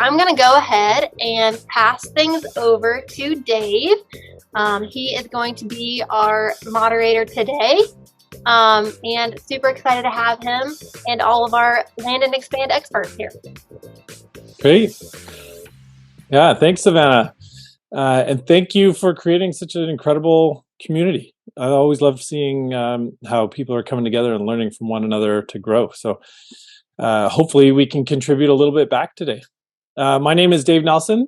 I'm going to go ahead and pass things over to Dave. He is going to be our moderator today, and super excited to have him and all of our land and expand experts here. Great. Yeah, thanks, Savannah. And thank you for creating such an incredible community. I always love seeing how people are coming together and learning from one another to grow. So hopefully we can contribute a little bit back today. My name is Dave Nelson.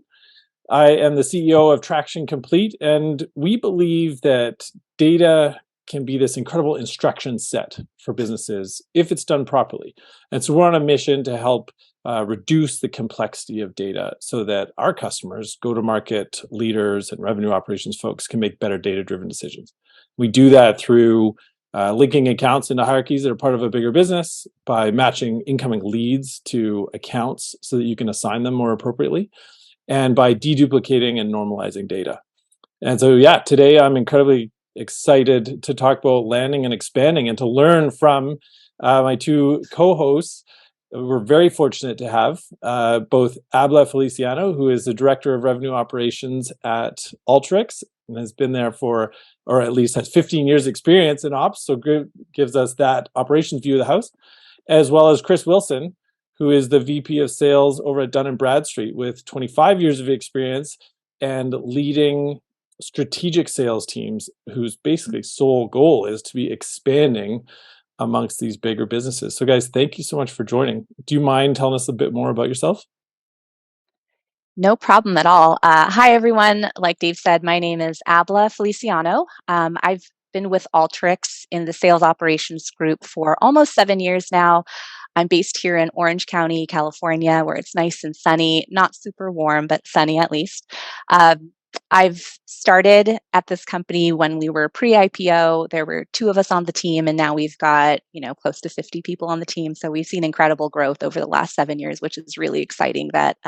I am the CEO of Traction Complete, and we believe that data can be this incredible instruction set for businesses if it's done properly. And so we're on a mission to help reduce the complexity of data so that our customers, go-to-market leaders and revenue operations folks can make better data-driven decisions. We do that through linking accounts into hierarchies that are part of a bigger business, by matching incoming leads to accounts so that you can assign them more appropriately, and by deduplicating and normalizing data. And so, yeah, today I'm incredibly excited to talk about landing and expanding and to learn from my two co-hosts. We're very fortunate to have both Abla Feliciano, who is the Director of Revenue Operations at Alteryx and has been there for, or at least has 15 years experience in ops, so gives us that operations view of the house, as well as Chris Wilson, who is the VP of Sales over at Dun & Bradstreet with 25 years of experience and leading strategic sales teams whose basically sole goal is to be expanding amongst these bigger businesses. So guys, thank you so much for joining. Do you mind telling us a bit more about yourself? No problem at all. Hi, everyone. Like Dave said, my name is Abla Feliciano. I've been with Alteryx in the sales operations group for almost 7 years now. I'm based here in Orange County, California, where it's nice and sunny, not super warm, but sunny at least. I've started at this company when we were pre-IPO. There were 2 of us on the team, and now we've got, close to 50 people on the team. So we've seen incredible growth over the last 7 years, which is really exciting that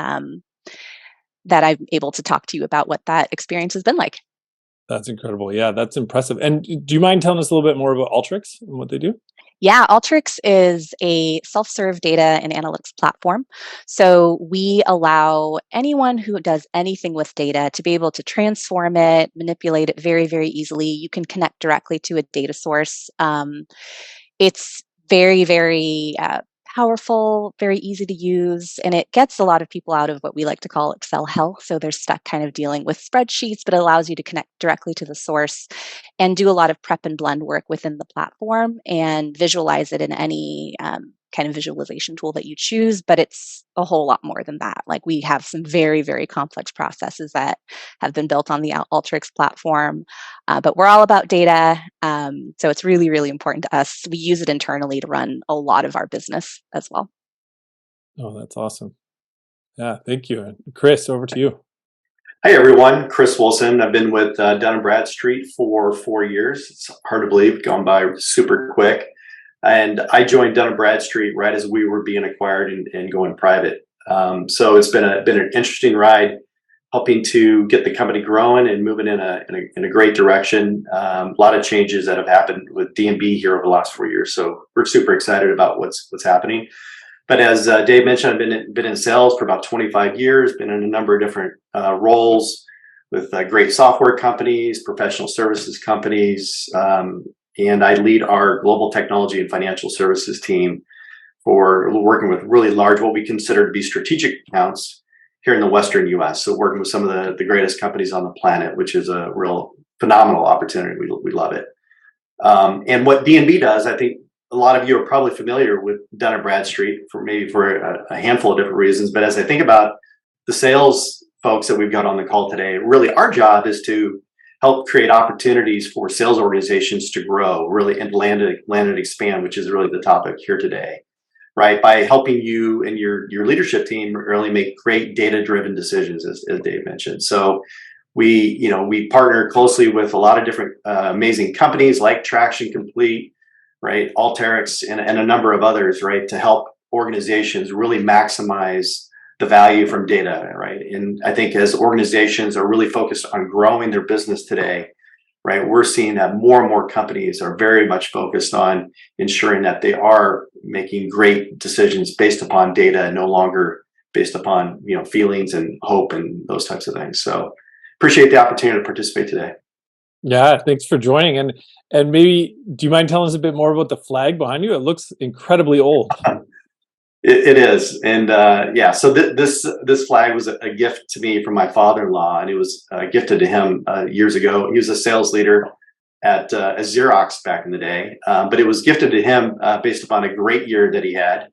that I'm able to talk to you about what that experience has been like. That's incredible. Yeah, that's impressive. And do you mind telling us a little bit more about Alteryx and what they do? Yeah, Alteryx is a self-serve data and analytics platform. So we allow anyone who does anything with data to be able to transform it, manipulate it very, very easily. You can connect directly to a data source. It's very, very powerful, very easy to use, and it gets a lot of people out of what we like to call Excel hell. So they're stuck kind of dealing with spreadsheets, but it allows you to connect directly to the source and do a lot of prep and blend work within the platform and visualize it in any kind of visualization tool that you choose. But it's a whole lot more than that. Like, we have some very, very complex processes that have been built on the Alteryx platform, but we're all about data. So it's really, really important to us. We use it internally to run a lot of our business as well. Oh, that's awesome. Yeah, thank you. Chris, over to you. Hi, everyone. Chris Wilson. I've been with Dun & Bradstreet for 4 years. It's hard to believe, gone by super quick. And I joined Dun & Bradstreet right as we were being acquired and going private. So it's been an interesting ride, helping to get the company growing and moving in a great direction. A lot of changes that have happened with D&B here over the last 4 years. So we're super excited about what's happening. But as Dave mentioned, I've been in sales for about 25 years, been in a number of different roles with great software companies, professional services companies, and I lead our global technology and financial services team for working with really large, what we consider to be strategic accounts here in the Western US. So working with some of the greatest companies on the planet, which is a real phenomenal opportunity. We love it. And what D&B does, I think a lot of you are probably familiar with Dun & Bradstreet for a handful of different reasons. But as I think about the sales folks that we've got on the call today, really our job is to help create opportunities for sales organizations to grow, really, and land and expand, which is really the topic here today, right? By helping you and your leadership team really make great data-driven decisions, as Dave mentioned. So we partner closely with a lot of different amazing companies like Traction Complete, right, Alteryx, and a number of others, right, to help organizations really maximize the value from data, right? And I think as organizations are really focused on growing their business today, right, we're seeing that more and more companies are very much focused on ensuring that they are making great decisions based upon data and no longer based upon feelings and hope and those types of things. So appreciate the opportunity to participate today. Yeah, thanks for joining. And maybe, do you mind telling us a bit more about the flag behind you? It looks incredibly old. It is, and so this flag was a gift to me from my father-in-law, and it was gifted to him years ago. He was a sales leader at Xerox back in the day, but it was gifted to him based upon a great year that he had.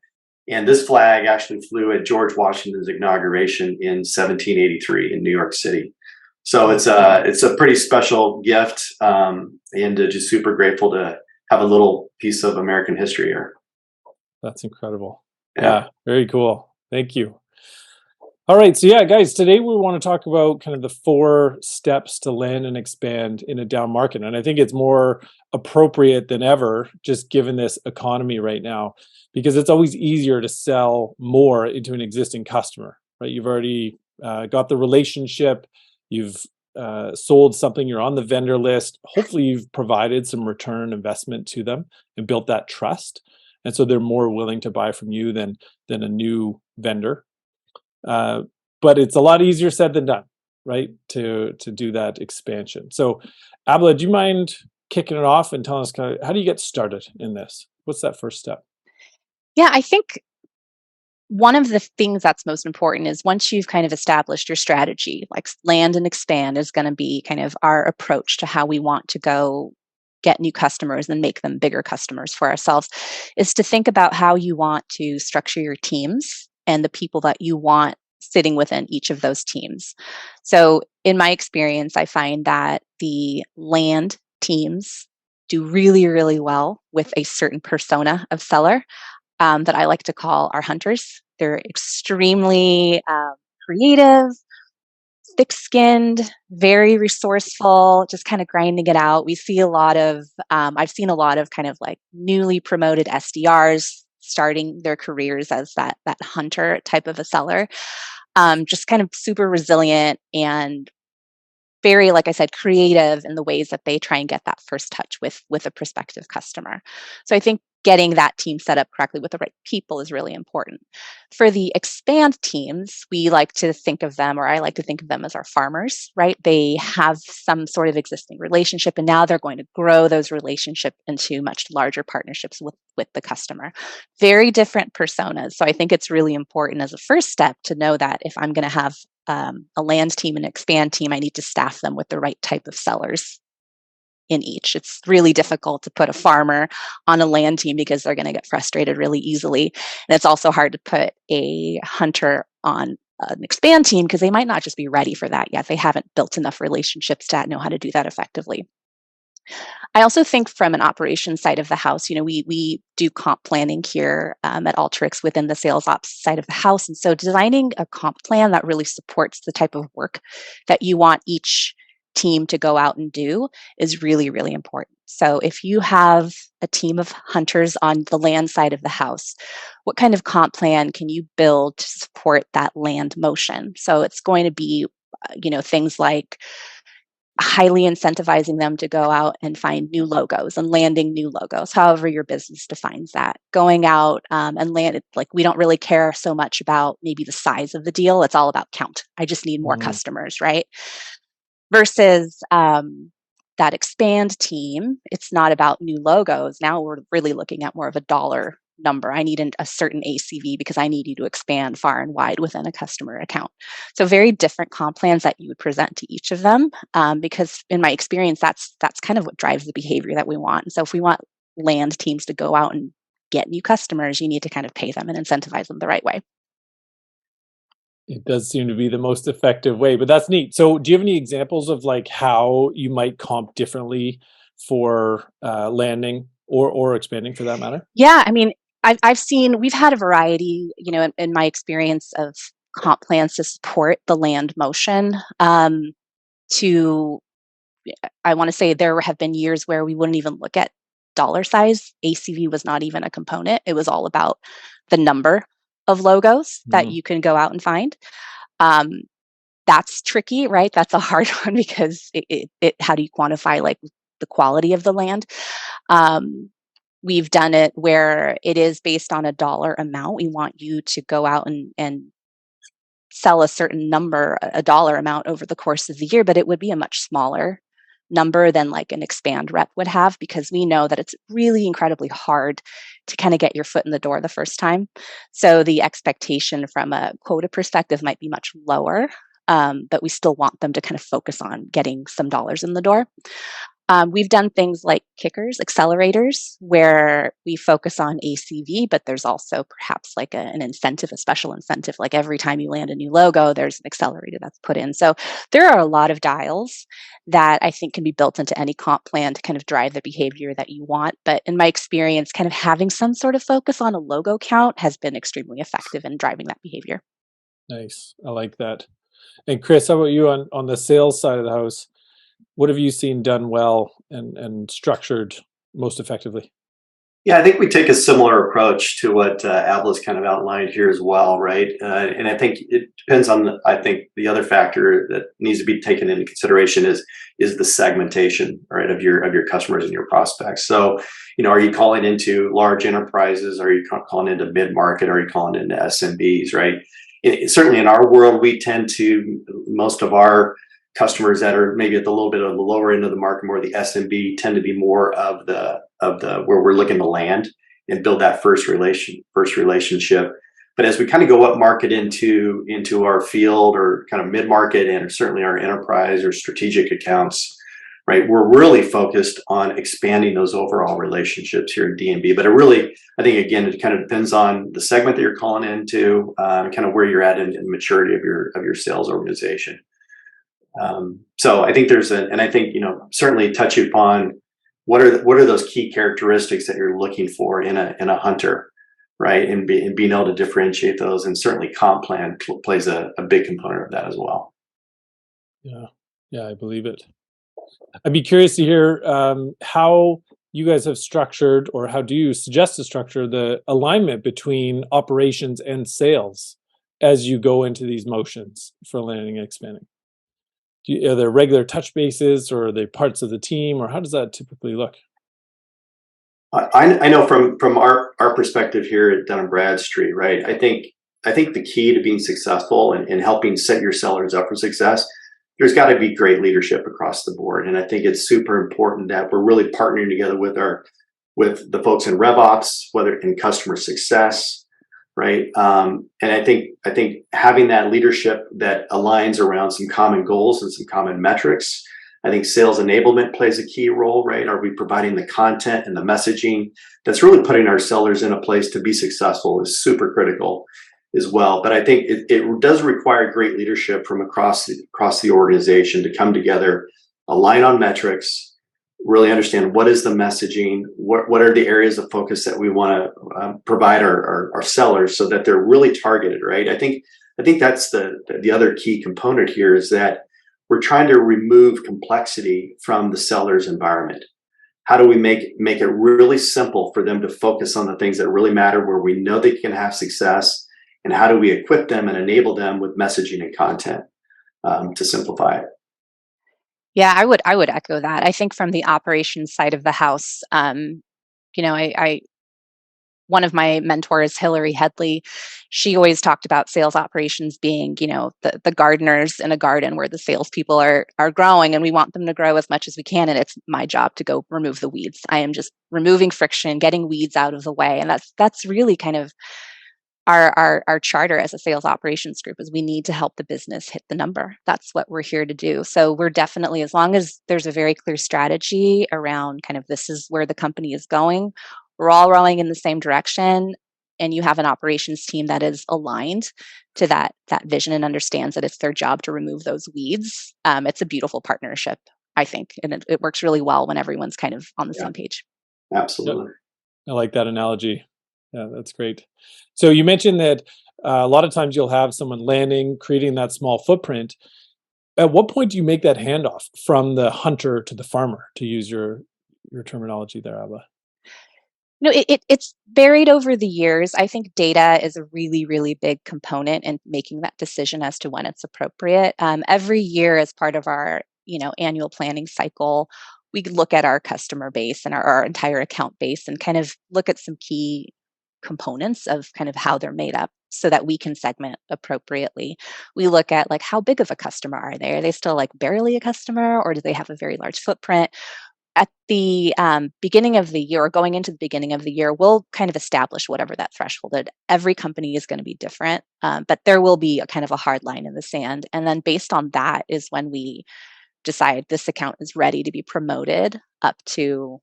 And this flag actually flew at George Washington's inauguration in 1783 in New York City. So it's a pretty special gift, and just super grateful to have a little piece of American history here. That's incredible. Yeah, very cool. Thank you. All right. So yeah, guys, today we want to talk about kind of the 4 steps to land and expand in a down market. And I think it's more appropriate than ever, just given this economy right now, because it's always easier to sell more into an existing customer, right? You've already got the relationship, you've sold something, you're on the vendor list. Hopefully you've provided some return investment to them and built that trust. And so they're more willing to buy from you than a new vendor. But it's a lot easier said than done, right? To do that expansion. So, Abla, do you mind kicking it off and telling us kind of how do you get started in this? What's that first step? Yeah, I think one of the things that's most important is once you've kind of established your strategy, like land and expand is going to be kind of our approach to how we want to go get new customers and make them bigger customers for ourselves, is to think about how you want to structure your teams and the people that you want sitting within each of those teams. So in my experience, I find that the land teams do really, really well with a certain persona of seller that I like to call our hunters. They're extremely creative, thick-skinned, very resourceful, just kind of grinding it out. We see a lot of, I've seen a lot of kind of like newly promoted SDRs starting their careers as that hunter type of a seller, just kind of super resilient and very, like I said, creative in the ways that they try and get that first touch with a prospective customer. So I think getting that team set up correctly with the right people is really important. For the expand teams, we like to think of them, or I like to think of them as our farmers, right? They have some sort of existing relationship, and now they're going to grow those relationships into much larger partnerships with the customer. Very different personas. So I think it's really important as a first step to know that if I'm going to have a land team and expand team, I need to staff them with the right type of sellers in each. It's really difficult to put a farmer on a land team because they're going to get frustrated really easily. And it's also hard to put a hunter on an expand team because they might not just be ready for that yet. They haven't built enough relationships to know how to do that effectively. I also think from an operations side of the house, we do comp planning here at Alteryx within the sales ops side of the house. And so designing a comp plan that really supports the type of work that you want each team to go out and do is really, really important. So if you have a team of hunters on the land side of the house, what kind of comp plan can you build to support that land motion? So it's going to be, things like highly incentivizing them to go out and find new logos and landing new logos, however your business defines that. Going out and land, like we don't really care so much about maybe the size of the deal. It's all about count. I just need more customers, right? Versus that expand team, it's not about new logos. Now we're really looking at more of a dollar number. I need a certain ACV because I need you to expand far and wide within a customer account. So very different comp plans that you would present to each of them, because in my experience, that's kind of what drives the behavior that we want. And so if we want land teams to go out and get new customers, you need to kind of pay them and incentivize them the right way. It does seem to be the most effective way, but that's neat. So do you have any examples of like how you might comp differently for landing or expanding for that matter? Yeah, I mean, we've had a variety, in my experience of comp plans to support the land motion. I want to say there have been years where we wouldn't even look at dollar size. ACV was not even a component. It was all about the number of logos that you can go out and find. That's tricky, right? That's a hard one because how do you quantify like the quality of the land? We've done it where it is based on a dollar amount. We want you to go out and sell a certain number, a dollar amount over the course of the year, but it would be a much smaller number than like an expand rep would have, because we know that it's really incredibly hard to kind of get your foot in the door the first time. So the expectation from a quota perspective might be much lower, but we still want them to kind of focus on getting some dollars in the door. We've done things like kickers, accelerators, where we focus on ACV, but there's also perhaps like an incentive, a special incentive. Like every time you land a new logo, there's an accelerator that's put in. So there are a lot of dials that I think can be built into any comp plan to kind of drive the behavior that you want. But in my experience, kind of having some sort of focus on a logo count has been extremely effective in driving that behavior. Nice. I like that. And Chris, how about you on the sales side of the house? What have you seen done well and structured most effectively? Yeah, I think we take a similar approach to what Abla's kind of outlined here as well, right? And I think it depends on, I think the other factor that needs to be taken into consideration is the segmentation, right, of your customers and your prospects. So, are you calling into large enterprises? Are you calling into mid-market? Are you calling into SMBs, right? Certainly in our world, we tend to, most of our customers that are maybe at the little bit of the lower end of the market, more the SMB, tend to be more of the where we're looking to land and build that first relationship. But as we kind of go up market into our field, or kind of mid market, and certainly our enterprise or strategic accounts, right, we're really focused on expanding those overall relationships here in D&B. But I think again, it kind of depends on the segment that you're calling into, kind of where you're at in maturity of your sales organization. So I think and I think, certainly touch upon what are those key characteristics that you're looking for in a hunter, right? And being able to differentiate those, and certainly comp plan plays a big component of that as well. Yeah, I believe it. I'd be curious to hear how you guys have structured, or how do you suggest to structure the alignment between operations and sales as you go into these motions for landing and expanding? Are there regular touch bases, or are they parts of the team, or how does that typically look? I know from our perspective here at Dun & Bradstreet, right? I think the key to being successful and helping set your sellers up for success, there's got to be great leadership across the board. And I think it's super important that we're really partnering together with the folks in RevOps, whether in customer success, right? And I think having that leadership that aligns around some common goals and some common metrics. I think sales enablement plays a key role, right? Are we providing the content and the messaging that's really putting our sellers in a place to be successful is super critical as well. But I think it does require great leadership from across the organization to come together, align on metrics, really understand what is the messaging, what are the areas of focus that we want to provide our sellers, so that they're really targeted, right? I think that's the other key component here, is that we're trying to remove complexity from the seller's environment. How do we make it really simple for them to focus on the things that really matter, where we know they can have success, and how do we equip them and enable them with messaging and content to simplify it? Yeah, I would echo that. I think from the operations side of the house, I one of my mentors, Hillary Headley, she always talked about sales operations being, the gardeners in a garden where the salespeople are growing, and we want them to grow as much as we can. And it's my job to go remove the weeds. I am just removing friction, getting weeds out of the way. And that's really kind of our charter as a sales operations group, is we need to help the business hit the number. That's what we're here to do. So we're definitely, as long as there's a very clear strategy around kind of this is where the company is going, we're all rowing in the same direction, and you have an operations team that is aligned to that vision and understands that it's their job to remove those weeds. It's a beautiful partnership, I think, and it works really well when everyone's kind of on the same page. Absolutely. I like that analogy. Yeah, that's great. So you mentioned that a lot of times you'll have someone landing, creating that small footprint. At what point do you make that handoff from the hunter to the farmer, to use your terminology there, Abba? It's varied over the years. I think data is a really, really big component in making that decision as to when it's appropriate. Every year, as part of our annual planning cycle, we look at our customer base and our entire account base, and kind of look at some key components of kind of how they're made up so that we can segment appropriately. We look at like, how big of a customer are they? Are they still like barely a customer, or do they have a very large footprint? At the beginning of the year, or going into the beginning of the year, we'll kind of establish whatever that threshold is. Every company is going to be different, but there will be a kind of a hard line in the sand. And then based on that is when we decide this account is ready to be promoted up to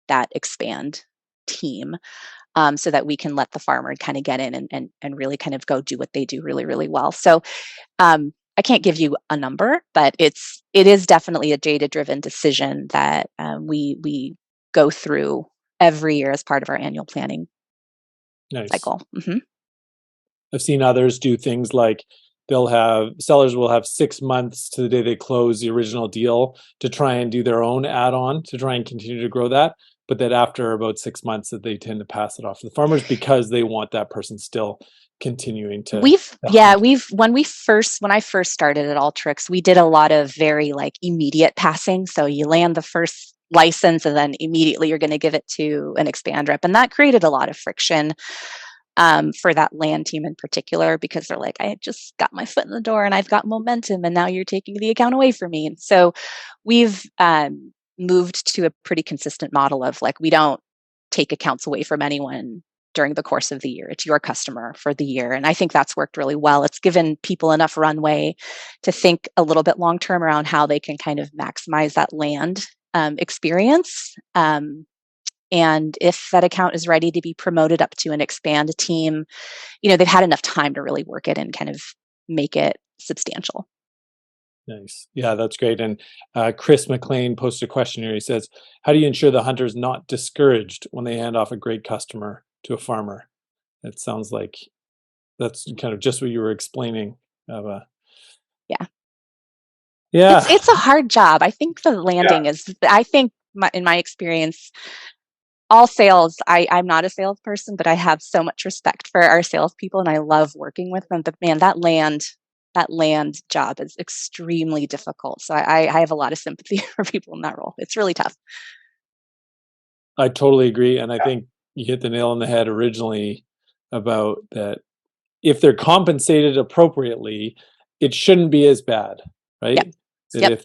that expand team, so that we can let the farmer kind of get in and really kind of go do what they do really, really well. So I can't give you a number, but it is definitely a data-driven decision that we go through every year as part of our annual planning cycle. Mm-hmm. I've seen others do things like sellers will have 6 months to the day they close the original deal to try and do their own add-on to try and continue to grow that. But that after about 6 months that they tend to pass it off to the farmers because they want that person still continuing to. When I first started at Alteryx, we did a lot of very like immediate passing. So you land the first license and then immediately you're going to give it to an expand rep. And that created a lot of friction for that land team in particular, because they're like, I just got my foot in the door and I've got momentum and now you're taking the account away from me. And so we've moved to a pretty consistent model of like, we don't take accounts away from anyone during the course of the year. It's your customer for the year. And I think that's worked really well. It's given people enough runway to think a little bit long-term around how they can kind of maximize that land experience. And if that account is ready to be promoted up to an expand team, they've had enough time to really work it and kind of make it substantial. Nice. Yeah, that's great. And Chris McLean posted a question here. He says, how do you ensure the hunter is not discouraged when they hand off a great customer to a farmer? It sounds like that's kind of just what you were explaining. Yeah. It's a hard job. I think the landing is, in my experience, all sales, I'm not a salesperson, but I have so much respect for our salespeople and I love working with them. But man, that land job is extremely difficult. So I have a lot of sympathy for people in that role. It's really tough. I totally agree. And I think you hit the nail on the head originally about that. If they're compensated appropriately, it shouldn't be as bad, right? That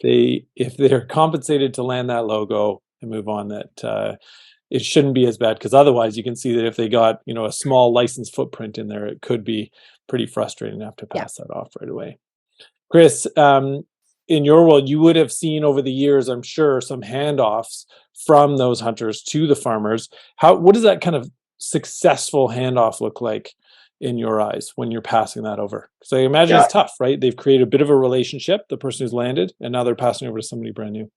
if they're compensated to land that logo and move on, that it shouldn't be as bad, because otherwise you can see that if they got a small license footprint in there, it could be pretty frustrating to have to pass that off right away. Chris, in your world, you would have seen over the years, I'm sure, some handoffs from those hunters to the farmers. What does that kind of successful handoff look like in your eyes when you're passing that over? Because I imagine it's tough, right? They've created a bit of a relationship, the person who's landed, and now they're passing over to somebody brand new.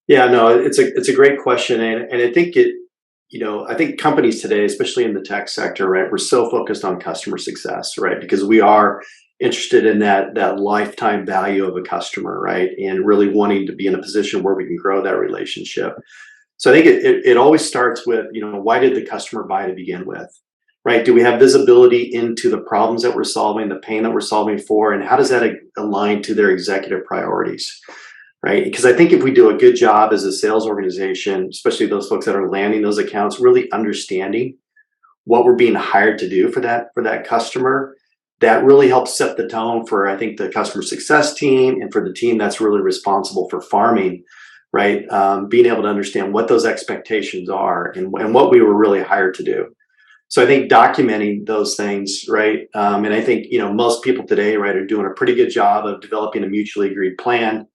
Yeah, no, it's a great question, and I think I think companies today, especially in the tech sector, right, we're so focused on customer success, right, because we are interested in that lifetime value of a customer, right, and really wanting to be in a position where we can grow that relationship. So I think it always starts with, why did the customer buy to begin with, right? Do we have visibility into the problems that we're solving, the pain that we're solving for, and how does that align to their executive priorities? Right? Because I think if we do a good job as a sales organization, especially those folks that are landing those accounts, really understanding what we're being hired to do for that customer, that really helps set the tone for, I think, the customer success team and for the team that's really responsible for farming, right? Being able to understand what those expectations are and what we were really hired to do. So I think documenting those things, right? And I think, most people today, right, are doing a pretty good job of developing a mutually agreed plan,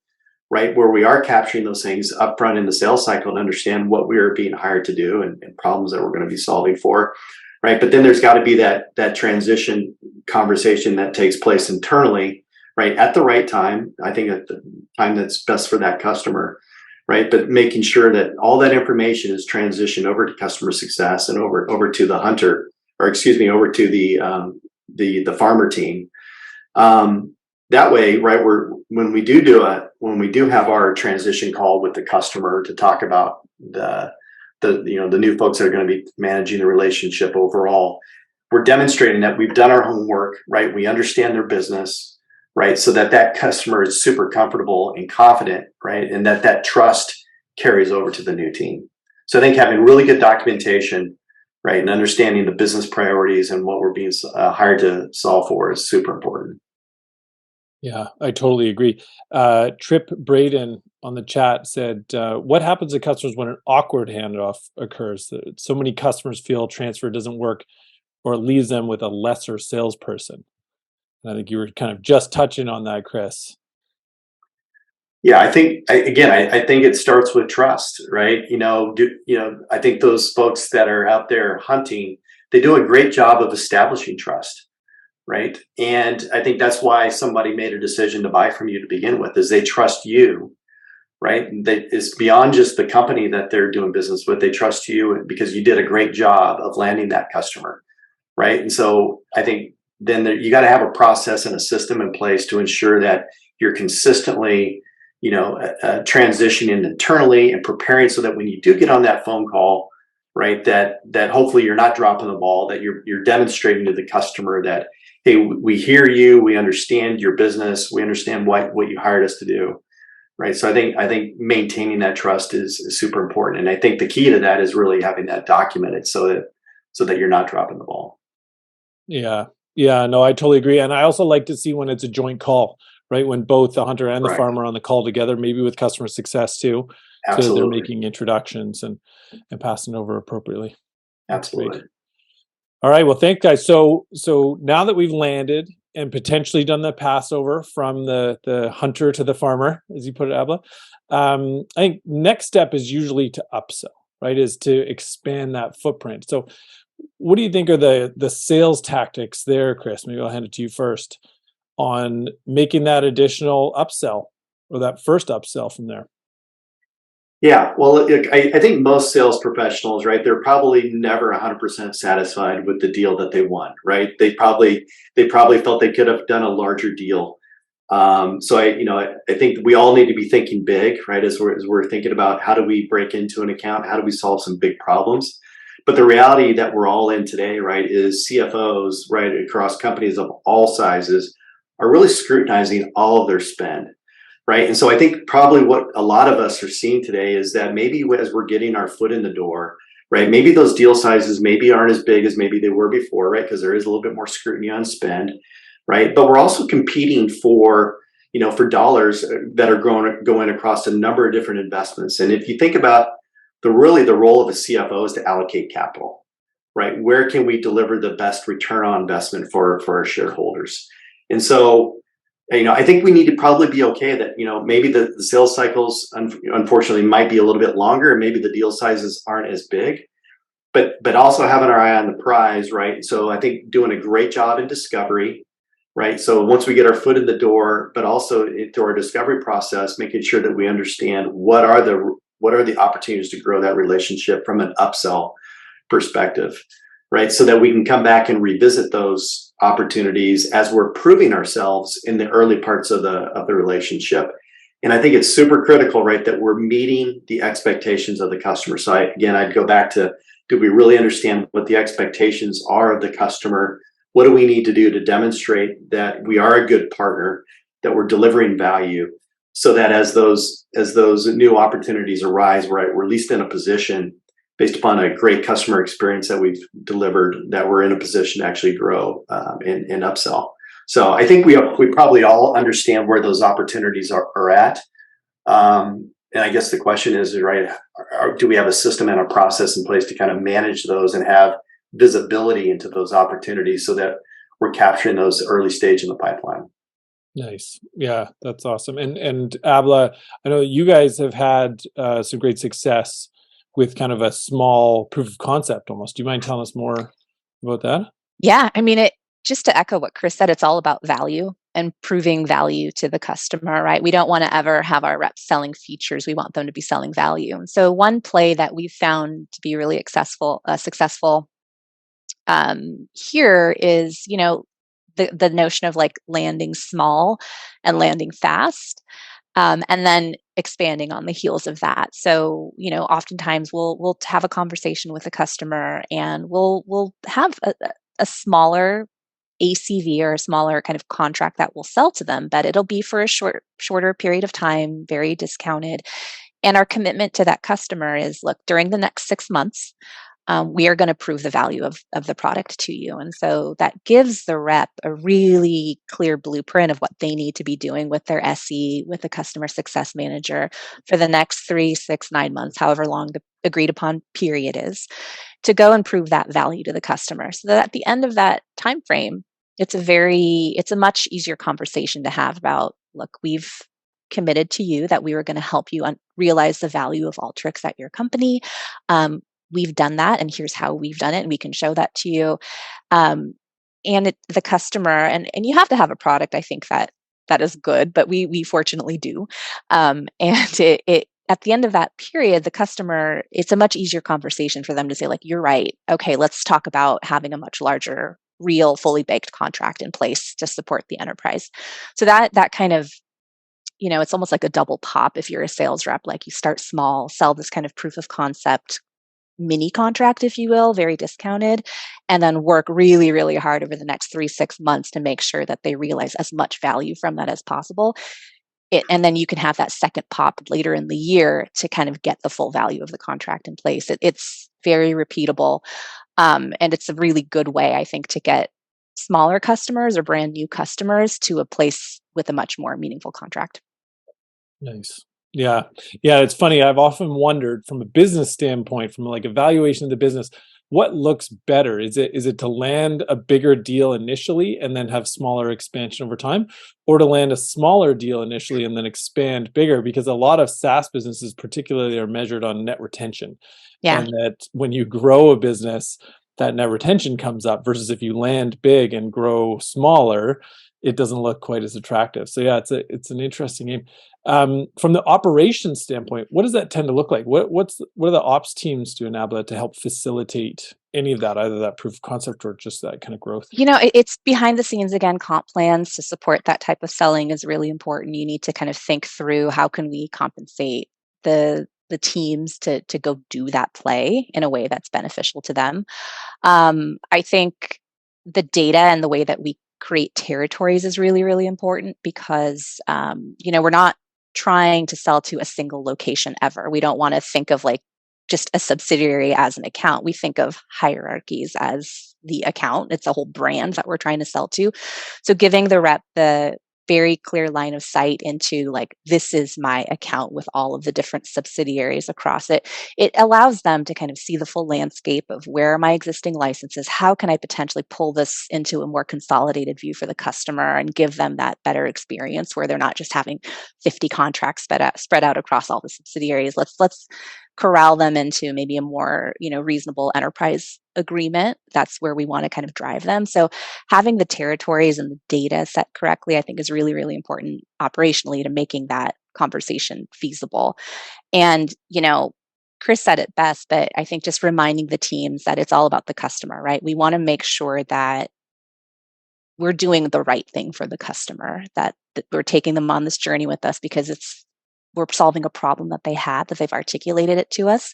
right, where we are capturing those things upfront in the sales cycle to understand what we are being hired to do and problems that we're going to be solving for, right? But then there's got to be that transition conversation that takes place internally, right, at the right time. I think at the time that's best for that customer, right? But making sure that all that information is transitioned over to customer success and over to the hunter, over to the farmer team. That way, right, when we do have our transition call with the customer to talk about the new folks that are going to be managing the relationship overall, we're demonstrating that we've done our homework, right? We understand their business, right? So that customer is super comfortable and confident, right? And that trust carries over to the new team. So I think having really good documentation, right? And understanding the business priorities and what we're being hired to solve for is super important. Yeah, I totally agree. Trip Braden on the chat said, "What happens to customers when an awkward handoff occurs? So many customers feel transfer doesn't work, or it leaves them with a lesser salesperson." And I think you were kind of just touching on that, Chris. Yeah, I think I think it starts with trust, right? I think those folks that are out there hunting, they do a great job of establishing trust, right? And I think that's why somebody made a decision to buy from you to begin with, is they trust you, right? It's beyond just the company that they're doing business with. They trust you because you did a great job of landing that customer, right? And so I think then you got to have a process and a system in place to ensure that you're consistently, transitioning internally and preparing so that when you do get on that phone call, right, that hopefully you're not dropping the ball, that you're demonstrating to the customer that, hey, we hear you, we understand your business, we understand what you hired us to do, right? So I think maintaining that trust is super important, and I think the key to that is really having that documented so that you're not dropping the ball. Yeah. Yeah, no, I totally agree. And I also like to see when it's a joint call, right? When both the hunter and the Right. farmer are on the call together, maybe with customer success too. So they're Absolutely. making introductions and passing over appropriately. That's great. Absolutely. All right. Well, thanks, guys. So now that we've landed and potentially done the passover from the hunter to the farmer, as you put it, Abla, I think next step is usually to upsell, right? Is to expand that footprint. So what do you think are the sales tactics there, Chris? Maybe I'll hand it to you first on making that additional upsell or that first upsell from there. Yeah, well, I think most sales professionals, right, they're probably never 100% satisfied with the deal that they won, right? They probably felt they could have done a larger deal. So I think we all need to be thinking big, right? As we're thinking about how do we break into an account, how do we solve some big problems. But the reality that we're all in today, right, is CFOs, right, across companies of all sizes are really scrutinizing all of their spend. Right. And so I think probably what a lot of us are seeing today is that maybe as we're getting our foot in the door, right, maybe those deal sizes maybe aren't as big as maybe they were before, right, because there is a little bit more scrutiny on spend, right? But we're also competing for dollars that are going across a number of different investments. And if you think about the role of a CFO is to allocate capital, right? Where can we deliver the best return on investment for our shareholders? And so I think we need to probably be okay that, maybe the sales cycles, unfortunately, might be a little bit longer, and maybe the deal sizes aren't as big, but also having our eye on the prize, right? So I think doing a great job in discovery, right? So once we get our foot in the door, but also through our discovery process, making sure that we understand what are the opportunities to grow that relationship from an upsell perspective, right? So that we can come back and revisit those opportunities as we're proving ourselves in the early parts of the relationship. And I think it's super critical, right, that we're meeting the expectations of the customer. So I'd go back to, do we really understand what the expectations are of the customer? What do we need to do to demonstrate that we are a good partner, that we're delivering value, so that as those new opportunities arise, right, we're at least in a position, based upon a great customer experience that we've delivered, that we're in a position to actually grow and upsell. So I think we probably all understand where those opportunities are at. And I guess the question is, right, do we have a system and a process in place to kind of manage those and have visibility into those opportunities so that we're capturing those early stage in the pipeline? Nice. Yeah, that's awesome. And Abla, I know you guys have had some great success with kind of a small proof of concept almost. Do you mind telling us more about that? Yeah, I mean, just to echo what Chris said, it's all about value and proving value to the customer, right? We don't want to ever have our reps selling features. We want them to be selling value. And so one play that we've found to be really successful here is, the notion of like landing small and landing fast, and then expanding on the heels of that. So, oftentimes we'll have a conversation with a customer, and we'll have a smaller ACV or a smaller kind of contract that we'll sell to them, but it'll be for a shorter period of time, very discounted. And our commitment to that customer is, look, during the next 6 months, we are going to prove the value of the product to you. And so that gives the rep a really clear blueprint of what they need to be doing with their SE, with the customer success manager for the next 3, 6, 9 months, however long the agreed upon period is, to go and prove that value to the customer. So that at the end of that time frame, it's a much easier conversation to have about, look, we've committed to you that we were going to help you realize the value of Alteryx at your company. We've done that, and here's how we've done it, and we can show that to you. And the customer, and you have to have a product, I think that is good, but we fortunately do. And it at the end of that period, the customer, it's a much easier conversation for them to say, like, you're right. Okay, let's talk about having a much larger, real, fully baked contract in place to support the enterprise. So that kind of, it's almost like a double pop if you're a sales rep. Like, you start small, sell this kind of proof of concept mini contract, if you will, very discounted, and then work really, really hard over the next 3, 6 months to make sure that they realize as much value from that as possible. And then you can have that second pop later in the year to kind of get the full value of the contract in place. It's very repeatable. And it's a really good way, I think, to get smaller customers or brand new customers to a place with a much more meaningful contract. Nice. Yeah. It's funny. I've often wondered from a business standpoint, from like evaluation of the business, what looks better? Is it to land a bigger deal initially and then have smaller expansion over time, or to land a smaller deal initially and then expand bigger? Because a lot of SaaS businesses particularly are measured on net retention. Yeah. And that when you grow a business, that net retention comes up, versus if you land big and grow smaller, it doesn't look quite as attractive. So yeah, it's an interesting game. From the operations standpoint, what does that tend to look like? What are the ops teams doing Abla to help facilitate any of that, either that proof of concept or just that kind of growth? It's behind the scenes again. Comp plans to support that type of selling is really important. You need to kind of think through, how can we compensate the teams to go do that play in a way that's beneficial to them. I think the data and the way that we create territories is really, really important, because we're not trying to sell to a single location ever. We don't want to think of like just a subsidiary as an account. We think of hierarchies as the account. It's a whole brand that we're trying to sell to. So giving the rep the very clear line of sight into, like, this is my account with all of the different subsidiaries across it. It allows them to kind of see the full landscape of, where are my existing licenses? How can I potentially pull this into a more consolidated view for the customer and give them that better experience where they're not just having 50 contracts spread out across all the subsidiaries. Let's corral them into maybe a more, reasonable enterprise agreement. That's where we want to kind of drive them. So having the territories and the data set correctly, I think, is really, really important operationally to making that conversation feasible. And, Chris said it best, but I think just reminding the teams that it's all about the customer, right? We want to make sure that we're doing the right thing for the customer, that we're taking them on this journey with us because we're solving a problem that they had, that they've articulated it to us.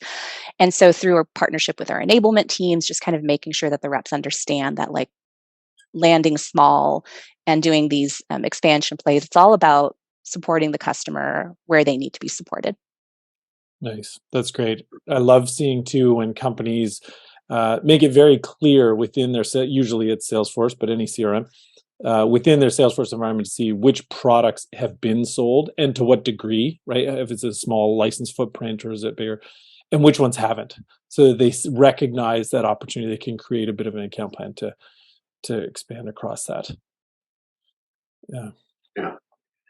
And so through our partnership with our enablement teams, just kind of making sure that the reps understand that, like, landing small and doing these expansion plays, it's all about supporting the customer where they need to be supported. Nice. That's great. I love seeing too when companies make it very clear within their usually it's Salesforce, but any CRM, within their Salesforce environment, to see which products have been sold and to what degree, right? If it's a small license footprint or is it bigger, and which ones haven't, so that they recognize that opportunity. They can create a bit of an account plan to expand across that. Yeah.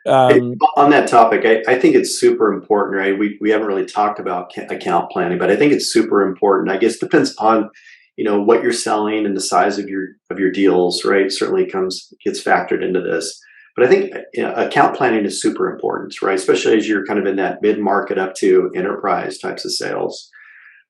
On that topic, I think it's super important, right? We haven't really talked about account planning, but I think it's super important. I guess it depends upon what you're selling and the size of your deals, right? Certainly gets factored into this. But I think account planning is super important, right? Especially as you're kind of in that mid-market up to enterprise types of sales,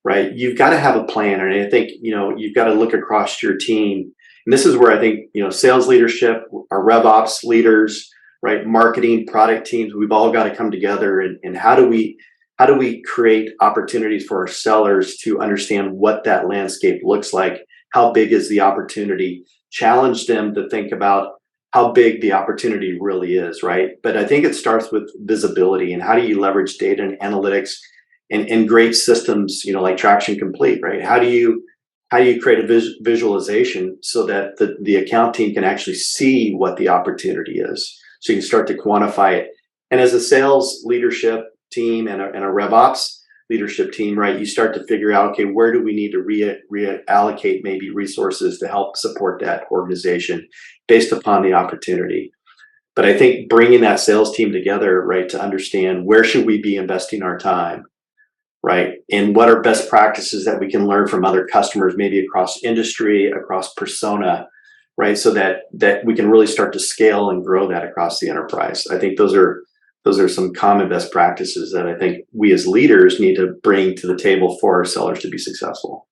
right? You've got to have a plan, and I think you've got to look across your team. And this is where I think sales leadership, our RevOps leaders, right, marketing, product teams, we've all got to come together and how do we create opportunities for our sellers to understand what that landscape looks like? How big is the opportunity? Challenge them to think about how big the opportunity really is, right? But I think it starts with visibility, and how do you leverage data and analytics and great systems, like Traction Complete, right? How do you how do you create a visualization so that the account team can actually see what the opportunity is? So you can start to quantify it. And as a sales leadership team and a RevOps leadership team, right, you start to figure out, okay, where do we need to reallocate maybe resources to help support that organization based upon the opportunity. But I think bringing that sales team together, right, to understand where should we be investing our time, right? And what are best practices that we can learn from other customers, maybe across industry, across persona, right? So that we can really start to scale and grow that across the enterprise. I think those are some common best practices that I think we as leaders need to bring to the table for our sellers to be successful.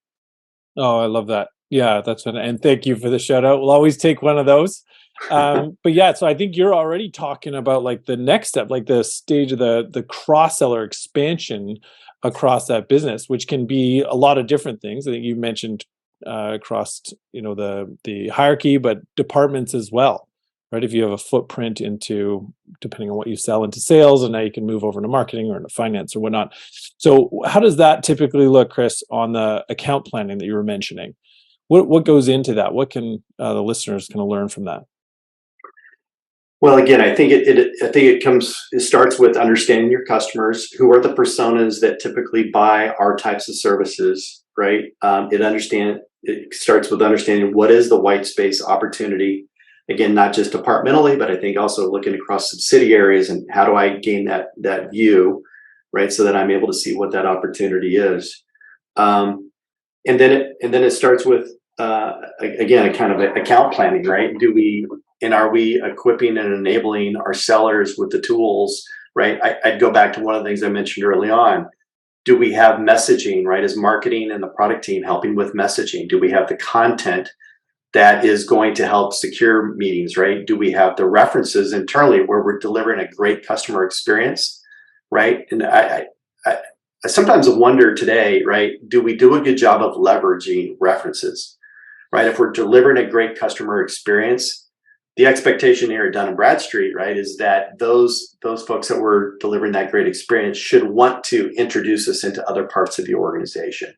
Oh, I love that. Yeah, and thank you for the shout out. We'll always take one of those. But yeah, so I think you're already talking about like the next step, like the stage of the cross seller expansion across that business, which can be a lot of different things. I think you mentioned across the hierarchy, but departments as well, right? If you have a footprint into, depending on what you sell, into sales, and now you can move over to marketing or into finance or whatnot. So how does that typically look, Chris, on the account planning that you were mentioning? What goes into that? What can the listeners kind of learn from that? Well, again, I think it starts with understanding your customers. Who are the personas that typically buy our types of services, right? It starts with understanding what is the white space opportunity. Again, not just departmentally, but I think also looking across subsidiaries and how do I gain that view, right? So that I'm able to see what that opportunity is. And then it starts with again, a kind of account planning, right? Are we equipping and enabling our sellers with the tools, right? I'd go back to one of the things I mentioned early on. Do we have messaging, right? Is marketing and the product team helping with messaging? Do we have the content that is going to help secure meetings, right? Do we have the references internally where we're delivering a great customer experience, right? And I sometimes wonder today, right? Do we do a good job of leveraging references, right? If we're delivering a great customer experience, the expectation here at Dun & Bradstreet, right, is that those folks that we're delivering that great experience should want to introduce us into other parts of the organization,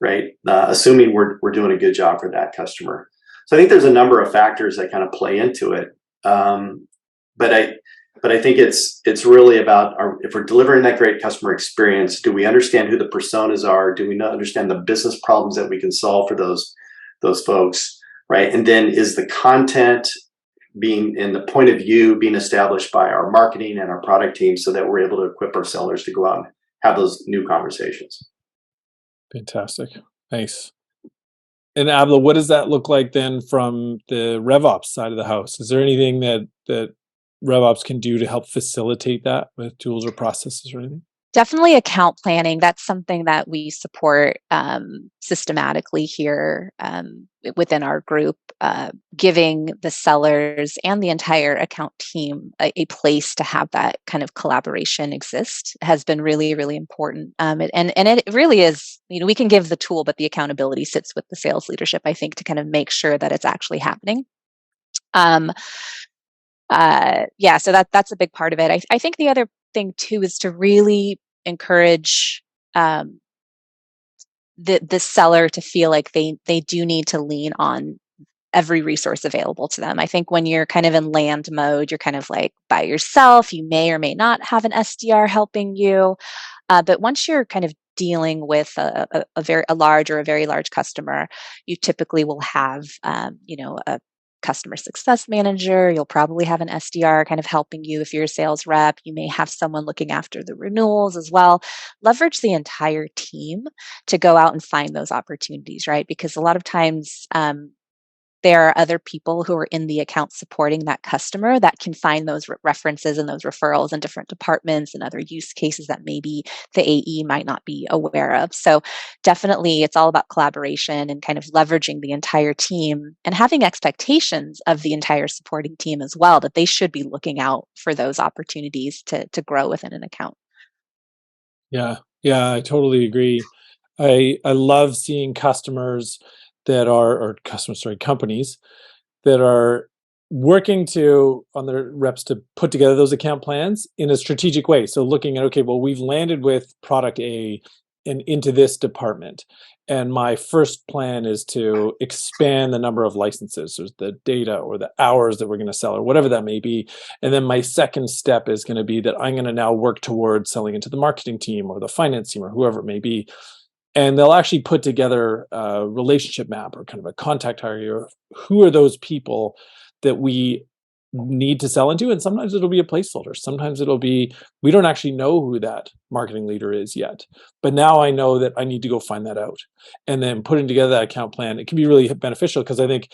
right? Assuming we're doing a good job for that customer. So I think there's a number of factors that kind of play into it. But I think it's really about if we're delivering that great customer experience, do we understand who the personas are? Do we understand the business problems that we can solve for those folks, right? And then is the content being in the point of view being established by our marketing and our product team so that we're able to equip our sellers to go out and have those new conversations. Fantastic. Nice. And Abla, what does that look like then from the RevOps side of the house? Is there anything that RevOps can do to help facilitate that with tools or processes or anything? Definitely account planning. That's something that we support systematically here within our group, giving the sellers and the entire account team a place to have that kind of collaboration exist has been really, really important. And it really is, we can give the tool, but the accountability sits with the sales leadership, I think, to kind of make sure that it's actually happening. So that's a big part of it. I think the other thing too is to really encourage the seller to feel like they do need to lean on every resource available to them. I think when you're kind of in land mode, you're kind of like by yourself. You may or may not have an SDR helping you, but once you're kind of dealing with a large or a very large customer, you typically will have a customer success manager. You'll probably have an SDR kind of helping you if you're a sales rep. You may have someone looking after the renewals as well. Leverage the entire team to go out and find those opportunities, right? Because a lot of times there are other people who are in the account supporting that customer that can find those references and those referrals in different departments and other use cases that maybe the AE might not be aware of. So definitely it's all about collaboration and kind of leveraging the entire team and having expectations of the entire supporting team as well, that they should be looking out for those opportunities to grow within an account. Yeah, I totally agree. I love seeing companies that are working on their reps to put together those account plans in a strategic way. So looking at, okay, well, we've landed with product A, and into this department. And my first plan is to expand the number of licenses, or the data or the hours that we're going to sell, or whatever that may be. And then my second step is going to be that I'm going to now work towards selling into the marketing team or the finance team or whoever it may be. And they'll actually put together a relationship map or kind of a contact hierarchy, or who are those people that we need to sell into. And sometimes it'll be a placeholder. Sometimes it'll be, we don't actually know who that marketing leader is yet. But now I know that I need to go find that out. And then putting together that account plan, it can be really beneficial, because I think,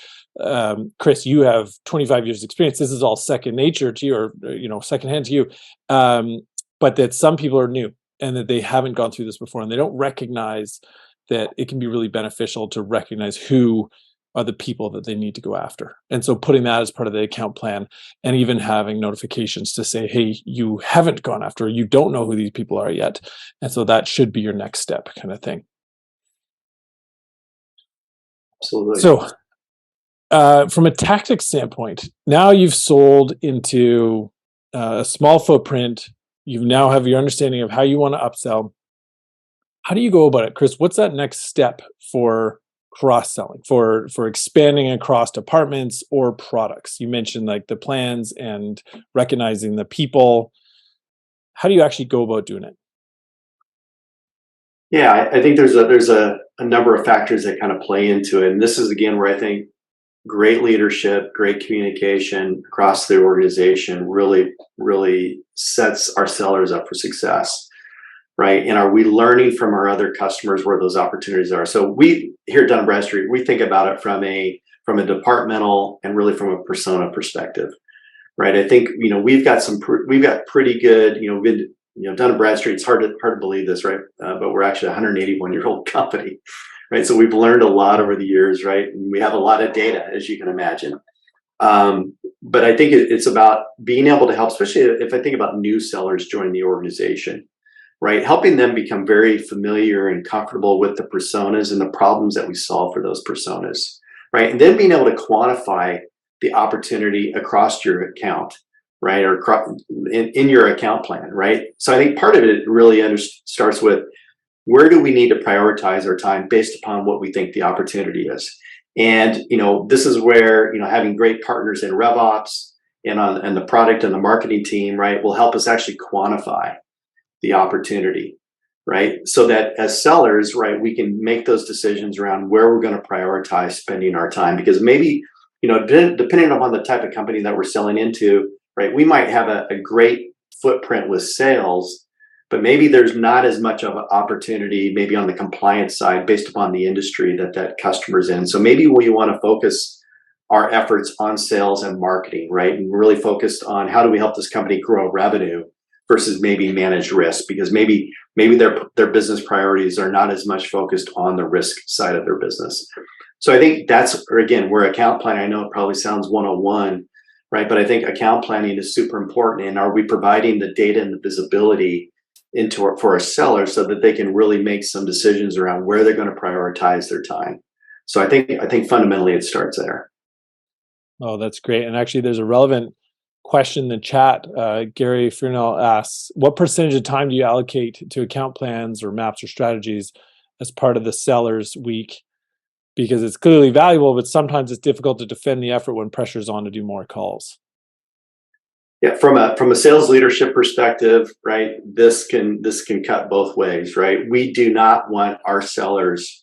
Chris, you have 25 years experience. This is all second nature to you, or secondhand to you. But that some people are new and that they haven't gone through this before, and they don't recognize that it can be really beneficial to recognize who are the people that they need to go after. And so putting that as part of the account plan, and even having notifications to say, hey, you haven't gone after, you don't know who these people are yet. And so that should be your next step, kind of thing. Absolutely. So from a tactics standpoint, now you've sold into a small footprint. You now have your understanding of how you want to upsell. How do you go about it, Chris? What's that next step for cross-selling, for expanding across departments or products? You mentioned like the plans and recognizing the people. How do you actually go about doing it? Yeah, I think there's a number of factors that kind of play into it. And this is, again, where I think great leadership, great communication across the organization really sets our sellers up for success, right? And are we learning from our other customers where those opportunities are? So we here at Dun & Bradstreet, we think about it from a departmental and really from a persona perspective, right? I think we've got pretty good Dun & Bradstreet. It's hard to believe this, right? But we're actually a 181-year-old company, right? So we've learned a lot over the years, right? And we have a lot of data, as you can imagine. But I think it's about being able to help, especially if I think about new sellers joining the organization, right? Helping them become very familiar and comfortable with the personas and the problems that we solve for those personas, right? And then being able to quantify the opportunity across your account, right? Or in your account plan, right? So I think part of it really starts with, where do we need to prioritize our time based upon what we think the opportunity is? And, this is where, having great partners in RevOps and the product and the marketing team, right, will help us actually quantify the opportunity, right? So that as sellers, right, we can make those decisions around where we're going to prioritize spending our time. Because maybe, depending upon the type of company that we're selling into, right, we might have a great footprint with sales, but maybe there's not as much of an opportunity maybe on the compliance side based upon the industry that customer's in. So maybe we want to focus our efforts on sales and marketing, right? And really focused on how do we help this company grow revenue versus maybe manage risk, because maybe their business priorities are not as much focused on the risk side of their business. So I think that's, again, where account planning, I know it probably sounds 101, right? But I think account planning is super important. And are we providing the data and the visibility for our sellers so that they can really make some decisions around where they're going to prioritize their time? So I think fundamentally it starts there. Oh, that's great. And actually, there's a relevant question in the chat. Gary Furnell asks, what percentage of time do you allocate to account plans or maps or strategies as part of the seller's week? Because it's clearly valuable, but sometimes it's difficult to defend the effort when pressure's on to do more calls. Yeah, from a sales leadership perspective, right, this can cut both ways, right? We do not want our sellers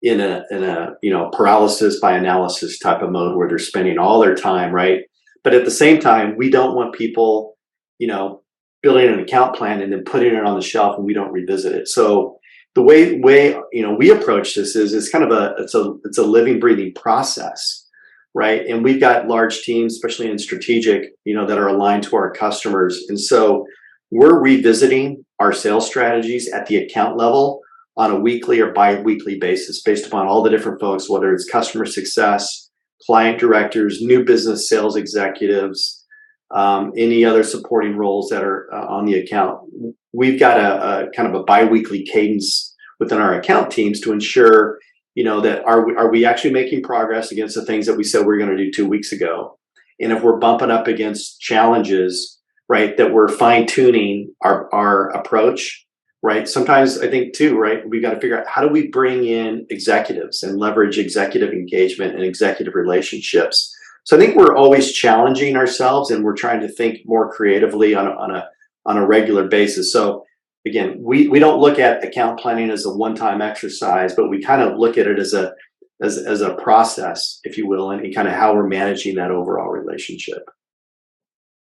in a paralysis by analysis type of mode where they're spending all their time, right? But at the same time, we don't want people, building an account plan and then putting it on the shelf and we don't revisit it. So the way we approach this is it's kind of it's a living, breathing process, right? And we've got large teams, especially in strategic, that are aligned to our customers. And so we're revisiting our sales strategies at the account level on a weekly or bi-weekly basis based upon all the different folks, whether it's customer success, client directors, new business sales executives, any other supporting roles that are on the account. We've got a kind of a bi-weekly cadence within our account teams to ensure, that are we actually making progress against the things that we said we were going to do 2 weeks ago? And if we're bumping up against challenges, right, that we're fine-tuning our approach, right? Sometimes I think too, right, we got to figure out how do we bring in executives and leverage executive engagement and executive relationships. So I think we're always challenging ourselves, and we're trying to think more creatively on a regular basis. So again, we don't look at account planning as a one-time exercise, but we kind of look at it as a process, if you will, and kind of how we're managing that overall relationship.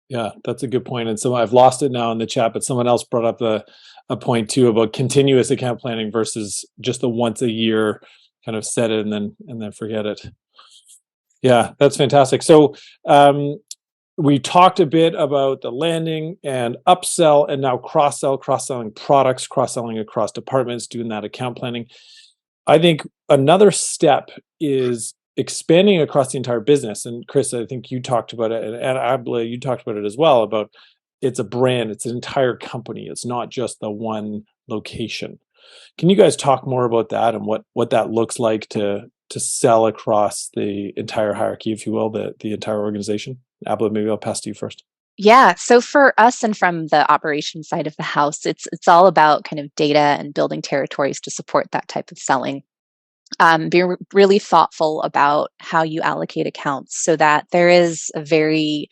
Yeah, that's a good point. And so I've lost it now in the chat, but someone else brought up a point too about continuous account planning versus just the once a year kind of set it and then forget it. Yeah, that's fantastic. So we talked a bit about the landing and upsell and now cross-selling products, cross-selling across departments, doing that account planning. I think another step is expanding across the entire business. And Chris, I think you talked about it, and Abla, you talked about it as well, about it's a brand, it's an entire company. It's not just the one location. Can you guys talk more about that and what that looks like to sell across the entire hierarchy, if you will, the entire organization? Abla, maybe I'll pass to you first. Yeah. So for us and from the operations side of the house, it's all about kind of data and building territories to support that type of selling. Be really thoughtful about how you allocate accounts so that there is a very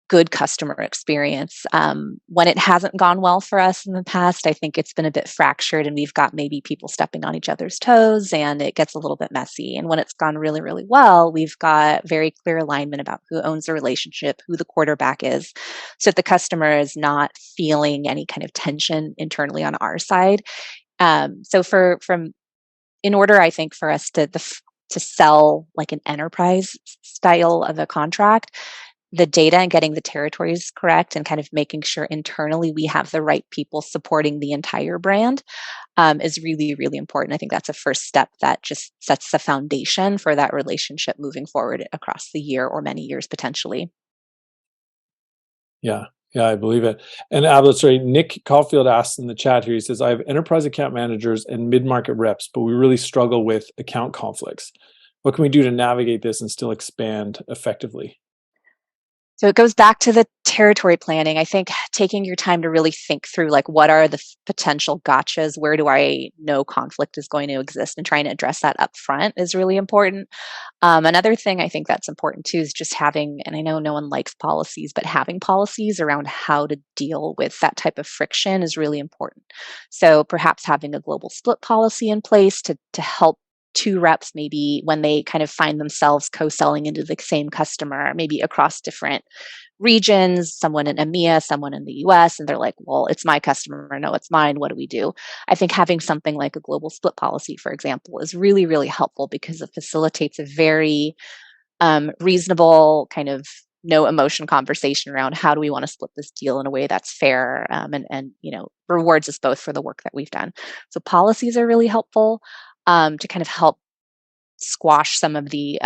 good customer experience. When it hasn't gone well for us in the past, I think it's been a bit fractured and we've got maybe people stepping on each other's toes and it gets a little bit messy. And when it's gone really, really well, we've got very clear alignment about who owns the relationship, who the quarterback is, so that the customer is not feeling any kind of tension internally on our side. So in order, I think, for us to sell like an enterprise style of a contract, the data and getting the territories correct and kind of making sure internally we have the right people supporting the entire brand is really, really important. I think that's a first step that just sets the foundation for that relationship moving forward across the year or many years potentially. Yeah, I believe it. And Abla, sorry, Nick Caulfield asks in the chat here, he says, I have enterprise account managers and mid-market reps, but we really struggle with account conflicts. What can we do to navigate this and still expand effectively? So it goes back to the territory planning. I think taking your time to really think through like what are the potential gotchas, where do I know conflict is going to exist, and trying to address that up front is really important. Another thing I think that's important too is just having, and I know no one likes policies, but having policies around how to deal with that type of friction is really important. So perhaps having a global split policy in place to help two reps, maybe when they kind of find themselves co-selling into the same customer, maybe across different regions, someone in EMEA, someone in the US, and they're like, well, it's my customer, no, it's mine, what do we do? I think having something like a global split policy, for example, is really, really helpful because it facilitates a very reasonable kind of no emotion conversation around how do we want to split this deal in a way that's fair and rewards us both for the work that we've done. So policies are really helpful to kind of help squash some of the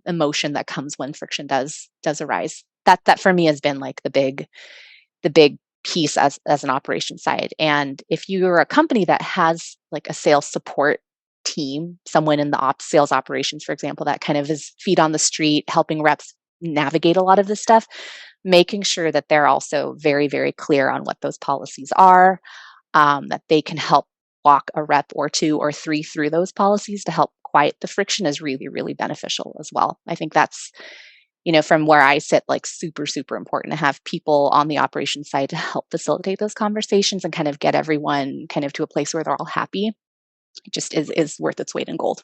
emotion that comes when friction does arise. That for me has been like the big piece as an operation side. And if you're a company that has like a sales support team, someone in the sales operations, for example, that kind of is feet on the street, helping reps navigate a lot of this stuff, making sure that they're also very, very clear on what those policies are, that they can help walk a rep or two or three through those policies to help quiet the friction is really, really beneficial as well. I think that's, from where I sit, like super, super important to have people on the operations side to help facilitate those conversations and kind of get everyone kind of to a place where they're all happy. It just is worth its weight in gold.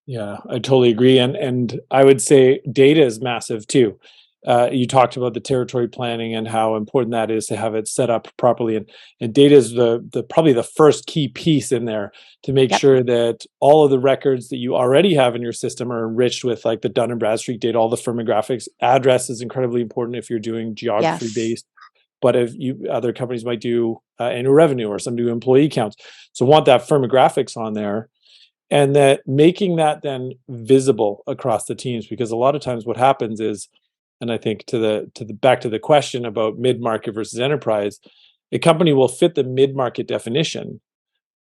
Yeah, I totally agree. And I would say data is massive too. You talked about the territory planning and how important that is to have it set up properly. And data is the probably the first key piece in there to make sure that all of the records that you already have in your system are enriched with like the Dun & Bradstreet data, all the firmographics. Address is incredibly important if you're doing geography based. But if other companies might do annual revenue or some do employee counts. So want that firmographics on there. And that making that then visible across the teams, because a lot of times what happens is, and I think to the back to the question about mid-market versus enterprise, a company will fit the mid-market definition,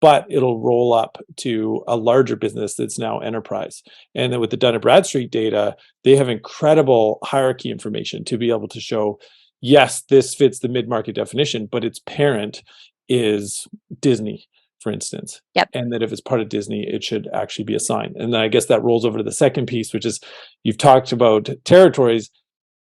but it'll roll up to a larger business that's now enterprise. And then with the Dun & Bradstreet data, they have incredible hierarchy information to be able to show, yes, this fits the mid-market definition, but its parent is Disney, for instance. Yep. And that if it's part of Disney, it should actually be assigned. And then I guess that rolls over to the second piece, which is you've talked about territories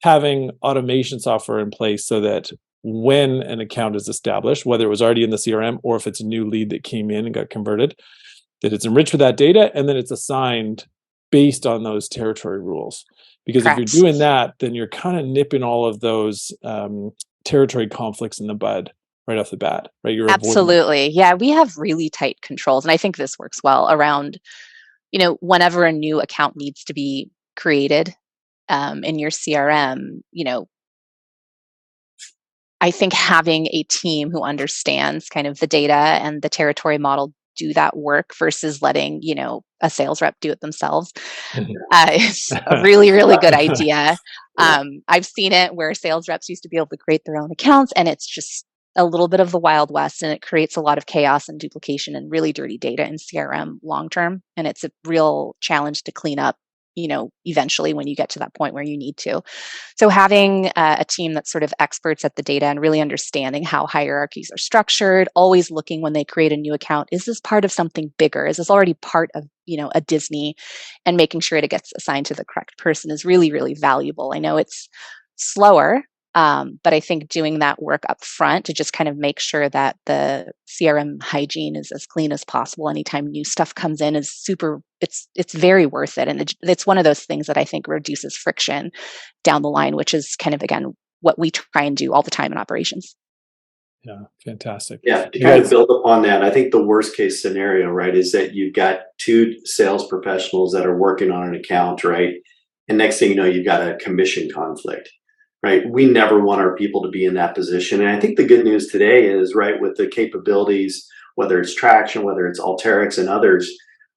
having automation software in place so that when an account is established, whether it was already in the CRM or if it's a new lead that came in and got converted, that it's enriched with that data and then it's assigned based on those territory rules. Because Correct. if you're doing that, then you're kind of nipping all of those territory conflicts in the bud right off the bat, right? You're absolutely. Yeah, we have really tight controls. And I think this works well around, whenever a new account needs to be created in your CRM, I think having a team who understands kind of the data and the territory model do that work versus letting, a sales rep do it themselves is a really, really good idea. I've seen it where sales reps used to be able to create their own accounts, and it's just a little bit of the Wild West, and it creates a lot of chaos and duplication and really dirty data in CRM long term. And it's a real challenge to clean up, eventually when you get to that point where you need to. So having a team that's sort of experts at the data and really understanding how hierarchies are structured, always looking when they create a new account, is this part of something bigger? Is this already part of, a Disney, and making sure it gets assigned to the correct person is really, really valuable. I know it's slower, but I think doing that work up front to just kind of make sure that the CRM hygiene is as clean as possible anytime new stuff comes in is super, it's very worth it. And it's one of those things that I think reduces friction down the line, which is kind of, again, what we try and do all the time in operations. Yeah, fantastic. Yeah, to kind of build upon that, I think the worst case scenario, right, is that you've got two sales professionals that are working on an account, right? And next thing you know, you've got a commission conflict. Right. We never want our people to be in that position. And I think the good news today is, right, with the capabilities, whether it's Traction, whether it's Alteryx and others,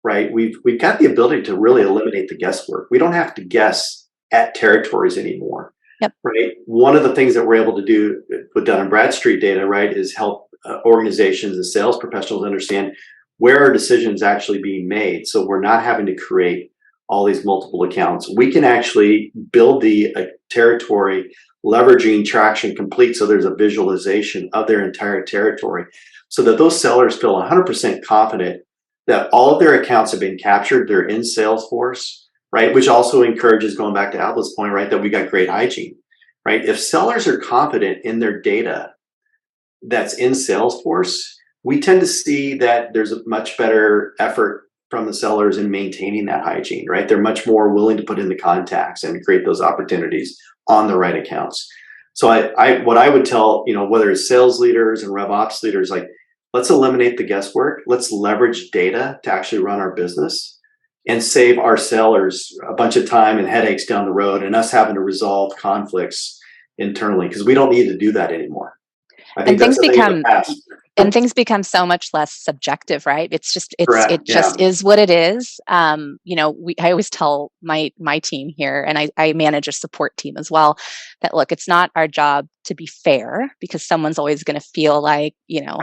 right, we've got the ability to really eliminate the guesswork. We don't have to guess at territories anymore. Yep. Right. One of the things that we're able to do with Dun & Bradstreet data, right, is help organizations and sales professionals understand where are decisions actually being made. So we're not having to create all these multiple accounts. We can actually build the territory leveraging Traction Complete, so there's a visualization of their entire territory so that those sellers feel 100% confident that all of their accounts have been captured. They're in Salesforce, right? Which also encourages, going back to Alba's point, right, that we got great hygiene, right? If sellers are confident in their data that's in Salesforce, we tend to see that there's a much better effort from the sellers in maintaining that hygiene, right? They're much more willing to put in the contacts and create those opportunities on the right accounts. So what I would tell, whether it's sales leaders and rev ops leaders, like, let's eliminate the guesswork. Let's leverage data to actually run our business and save our sellers a bunch of time and headaches down the road and us having to resolve conflicts internally, because we don't need to do that anymore. I think things become so much less subjective, right? It just is what it is. I always tell my team here, and I manage a support team as well, that look, it's not our job to be fair, because someone's always going to feel like,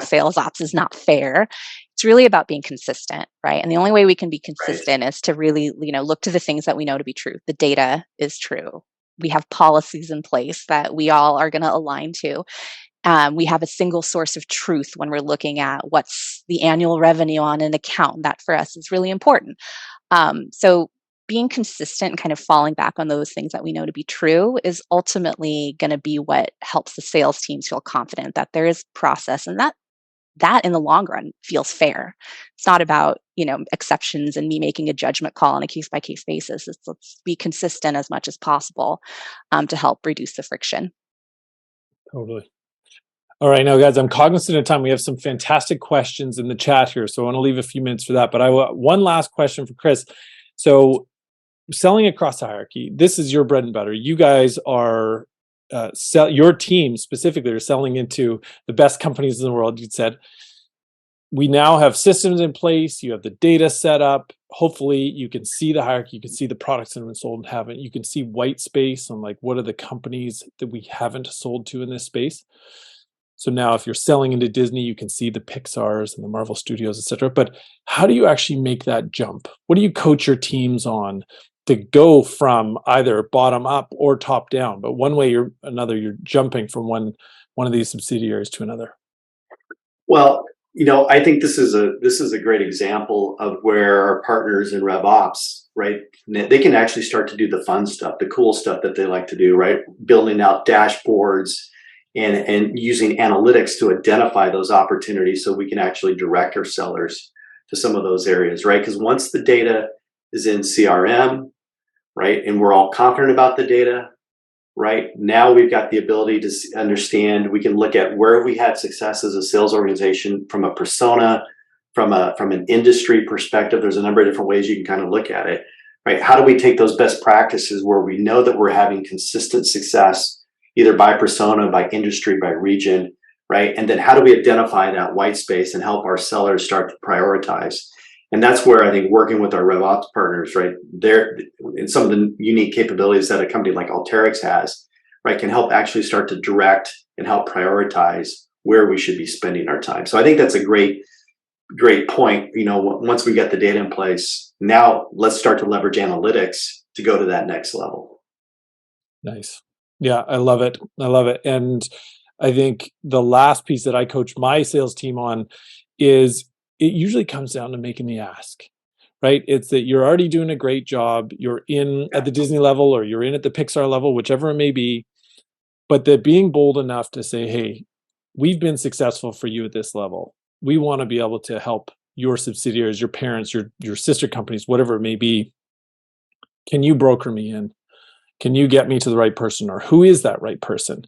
sales ops is not fair. It's really about being consistent, right? And the only way we can be consistent is to really, look to the things that we know to be true. The data is true. We have policies in place that we all are going to align to. We have a single source of truth when we're looking at what's the annual revenue on an account. That for us is really important. So being consistent and kind of falling back on those things that we know to be true is ultimately going to be what helps the sales teams feel confident that there is process, and that in the long run feels fair. It's not about, exceptions and me making a judgment call on a case by case basis. Let's be consistent as much as possible to help reduce the friction. Totally. All right, now guys, I'm cognizant of time. We have some fantastic questions in the chat here, so I want to leave a few minutes for that. But one last question for Chris. So, selling across the hierarchy, this is your bread and butter. You guys are your team specifically are selling into the best companies in the world. You said we now have systems in place. You have the data set up. Hopefully, you can see the hierarchy. You can see the products that have been sold and haven't. You can see white space on, like, what are the companies that we haven't sold to in this space. So now if you're selling into Disney, you can see the Pixars and the Marvel Studios, et cetera. But how do you actually make that jump? What do you coach your teams on to go from either bottom up or top down? But one way or another, you're jumping from one of these subsidiaries to another. Well, I think this is a great example of where our partners in RevOps, right? They can actually start to do the fun stuff, the cool stuff that they like to do, right? Building out dashboards and using analytics to identify those opportunities so we can actually direct our sellers to some of those areas, right? Because once the data is in CRM, right, and we're all confident about the data, right? Now we've got the ability to understand, we can look at where we had success as a sales organization from a persona, from an industry perspective. There's a number of different ways you can kind of look at it, right? How do we take those best practices where we know that we're having consistent success, either by persona, by industry, by region, right? And then how do we identify that white space and help our sellers start to prioritize? And that's where I think working with our RevOps partners, right, there and some of the unique capabilities that a company like Alteryx has, right, can help actually start to direct and help prioritize where we should be spending our time. So I think that's a great point. Once we get the data in place, now let's start to leverage analytics to go to that next level. Nice. Yeah, I love it. And I think the last piece that I coach my sales team on is it usually comes down to making the ask, right? It's that you're already doing a great job. You're in at the Disney level or you're in at the Pixar level, whichever it may be, but that being bold enough to say, hey, we've been successful for you at this level. We want to be able to help your subsidiaries, your parents, your sister companies, whatever it may be. Can you broker me in? Can you get me to the right person? Or who is that right person?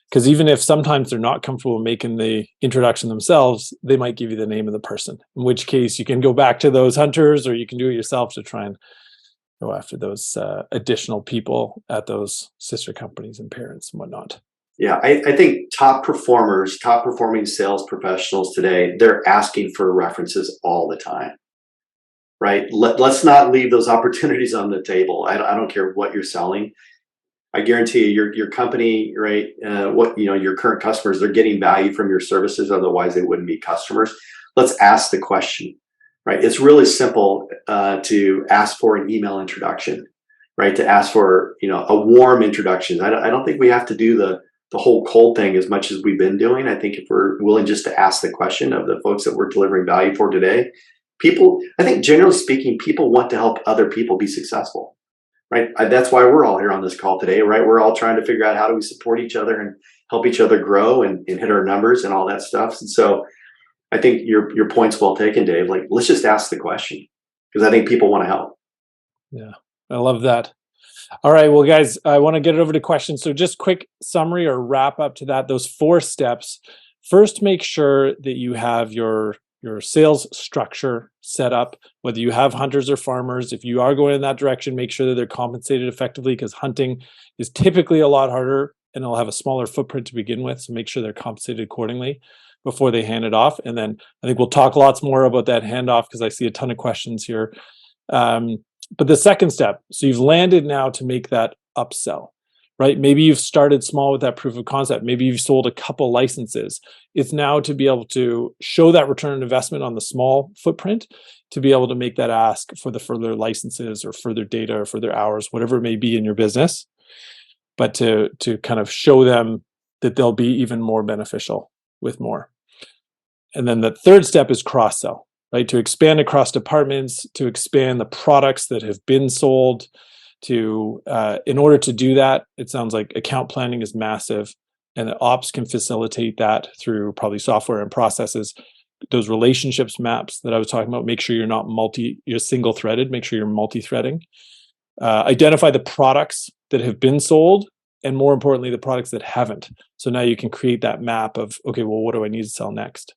Because even if sometimes they're not comfortable making the introduction themselves, they might give you the name of the person, in which case you can go back to those hunters or you can do it yourself to try and go after those additional people at those sister companies and parents and whatnot. Yeah, I think top performing sales professionals today, they're asking for references all the time, right? Let's not leave those opportunities on the table. I don't care what you're selling. I guarantee you, your company, right? Your current customers, they're getting value from your services. Otherwise, they wouldn't be customers. Let's ask the question, right? It's really simple to ask for an email introduction, right? To ask for a warm introduction. I don't think we have to do the whole cold thing as much as we've been doing. I think if we're willing just to ask the question of the folks that we're delivering value for today, I think generally speaking, people want to help other people be successful. Right. That's why we're all here on this call today, right? We're all trying to figure out how do we support each other and help each other grow and hit our numbers and all that stuff. And so I think your point's well taken, Dave. Like, let's just ask the question because I think people want to help. Yeah, I love that. All right, well, guys, I want to get it over to questions. So just quick summary or wrap up to that, those 4 steps. First, make sure that you have your sales structure set up, whether you have hunters or farmers. If you are going in that direction, make sure that they're compensated effectively because hunting is typically a lot harder and it'll have a smaller footprint to begin with. So make sure they're compensated accordingly before they hand it off. And then I think we'll talk lots more about that handoff because I see a ton of questions here. But the second step, so you've landed now to make that upsell, right? Maybe you've started small with that proof of concept. Maybe you've sold a couple licenses. It's now to be able to show that return on investment on the small footprint, to be able to make that ask for the further licenses or further data or further hours, whatever it may be in your business, but to kind of show them that they'll be even more beneficial with more. And then the third step is cross-sell, right? To expand across departments, to expand the products that have been sold. In order to do that, it sounds like account planning is massive, and the ops can facilitate that through probably software and processes. Those relationships maps that I was talking about, make sure you're single-threaded, make sure you're multi-threading. Identify the products that have been sold, and more importantly, the products that haven't. So now you can create that map of, okay, well, what do I need to sell next?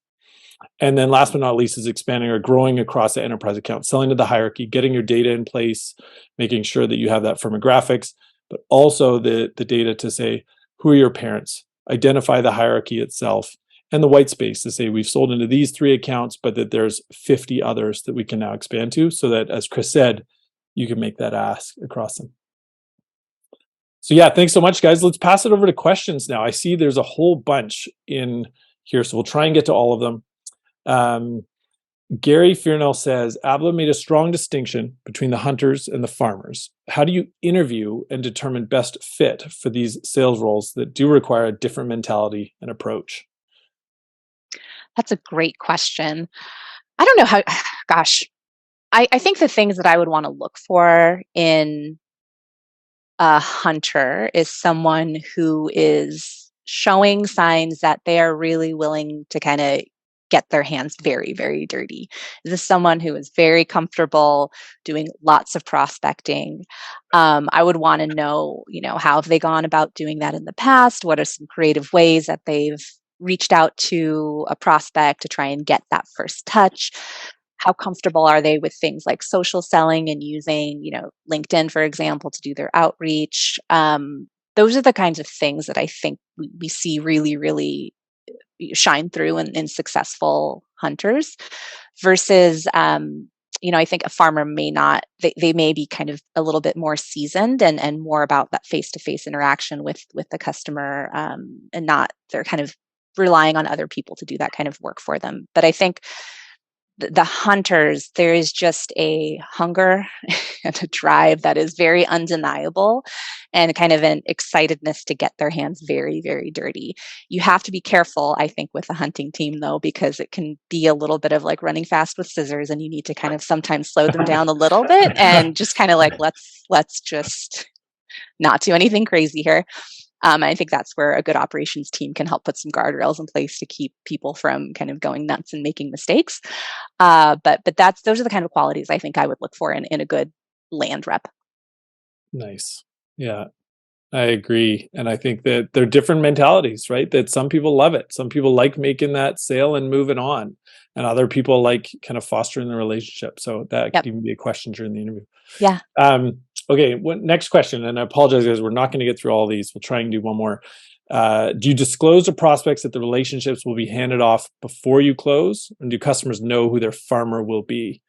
And then last but not least is expanding or growing across the enterprise account, selling to the hierarchy, getting your data in place, making sure that you have that firmographics, but also the data to say, who are your parents? Identify the hierarchy itself and the white space to say, we've sold into these 3 accounts, but that there's 50 others that we can now expand to so that, as Chris said, you can make that ask across them. So yeah, thanks so much, guys. Let's pass it over to questions now. I see there's a whole bunch in here, so we'll try and get to all of them. Gary Fearnell says, Abla made a strong distinction between the hunters and the farmers. How do you interview and determine best fit for these sales roles that do require a different mentality and approach? That's a great question. I don't know how, gosh, I think the things that I would want to look for in a hunter is someone who is showing signs that they are really willing to kind of get their hands very, very dirty. This is someone who is very comfortable doing lots of prospecting. I would want to know, how have they gone about doing that in the past? What are some creative ways that they've reached out to a prospect to try and get that first touch? How comfortable are they with things like social selling and using, LinkedIn, for example, to do their outreach? Those are the kinds of things that I think we see really, really shine through in successful hunters versus, I think a farmer may not, they may be kind of a little bit more seasoned and more about that face-to-face interaction with the customer, and not, they're kind of relying on other people to do that kind of work for them. But I think the hunters, there is just a hunger and a drive that is very undeniable, and kind of an excitedness to get their hands very, very dirty. You have to be careful, I think, with the hunting team, though, because it can be a little bit of like running fast with scissors, and you need to kind of sometimes slow them down a little bit and just kind of like, let's just not do anything crazy here. I think that's where a good operations team can help put some guardrails in place to keep people from kind of going nuts and making mistakes. But those are the kind of qualities I think I would look for in a good land rep. Nice. Yeah, I agree. And I think that they're different mentalities, right? That some people love it. Some people like making that sale and moving on. And other people like kind of fostering the relationship. So that Yep. could even be a question during the interview. Yeah. Okay, next question. And I apologize, guys, we're not going to get through all these. We'll try and do one more. Do you disclose to prospects that the relationships will be handed off before you close? And do customers know who their farmer will be?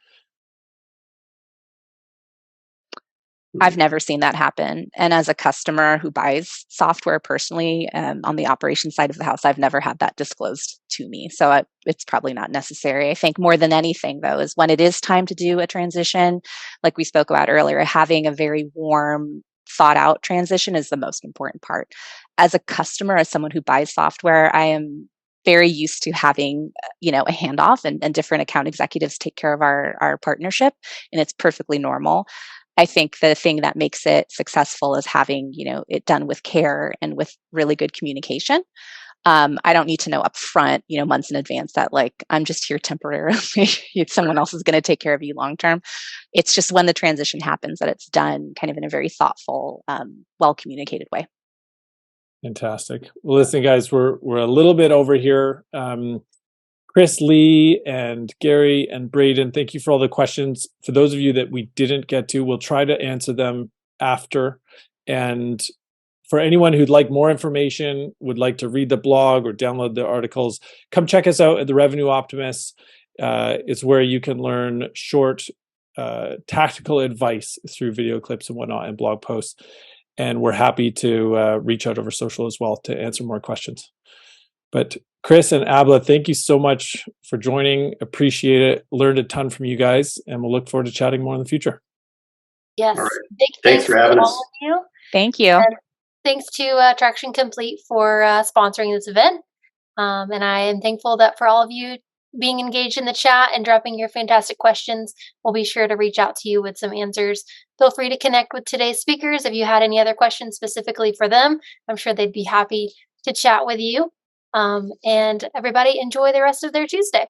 I've never seen that happen. And as a customer who buys software personally, on the operations side of the house, I've never had that disclosed to me. So it's probably not necessary. I think more than anything, though, is when it is time to do a transition, like we spoke about earlier, having a very warm, thought out transition is the most important part. As a customer, as someone who buys software, I am very used to having, a handoff and different account executives take care of our partnership. And it's perfectly normal. I think the thing that makes it successful is having, it done with care and with really good communication. I don't need to know upfront, months in advance that like, I'm just here temporarily. Someone else is going to take care of you long term. It's just when the transition happens that it's done kind of in a very thoughtful, well communicated way. Fantastic. Well, listen, guys, we're a little bit over here. Chris, Lee, and Gary, and Braden, thank you for all the questions. For those of you that we didn't get to, we'll try to answer them after. And for anyone who'd like more information, would like to read the blog or download the articles, come check us out at the Revenue Optimists. It's where you can learn short, tactical advice through video clips and whatnot and blog posts. And we're happy to reach out over social as well to answer more questions. But Chris and Abla, thank you so much for joining. Appreciate it. Learned a ton from you guys, and we'll look forward to chatting more in the future. Yes. All right. Big Thanks for having us. all of you. Thank you. And thanks to Traction Complete for sponsoring this event. And I am thankful that for all of you being engaged in the chat and dropping your fantastic questions. We'll be sure to reach out to you with some answers. Feel free to connect with today's speakers if you had any other questions specifically for them. I'm sure they'd be happy to chat with you. And everybody enjoy the rest of their Tuesday.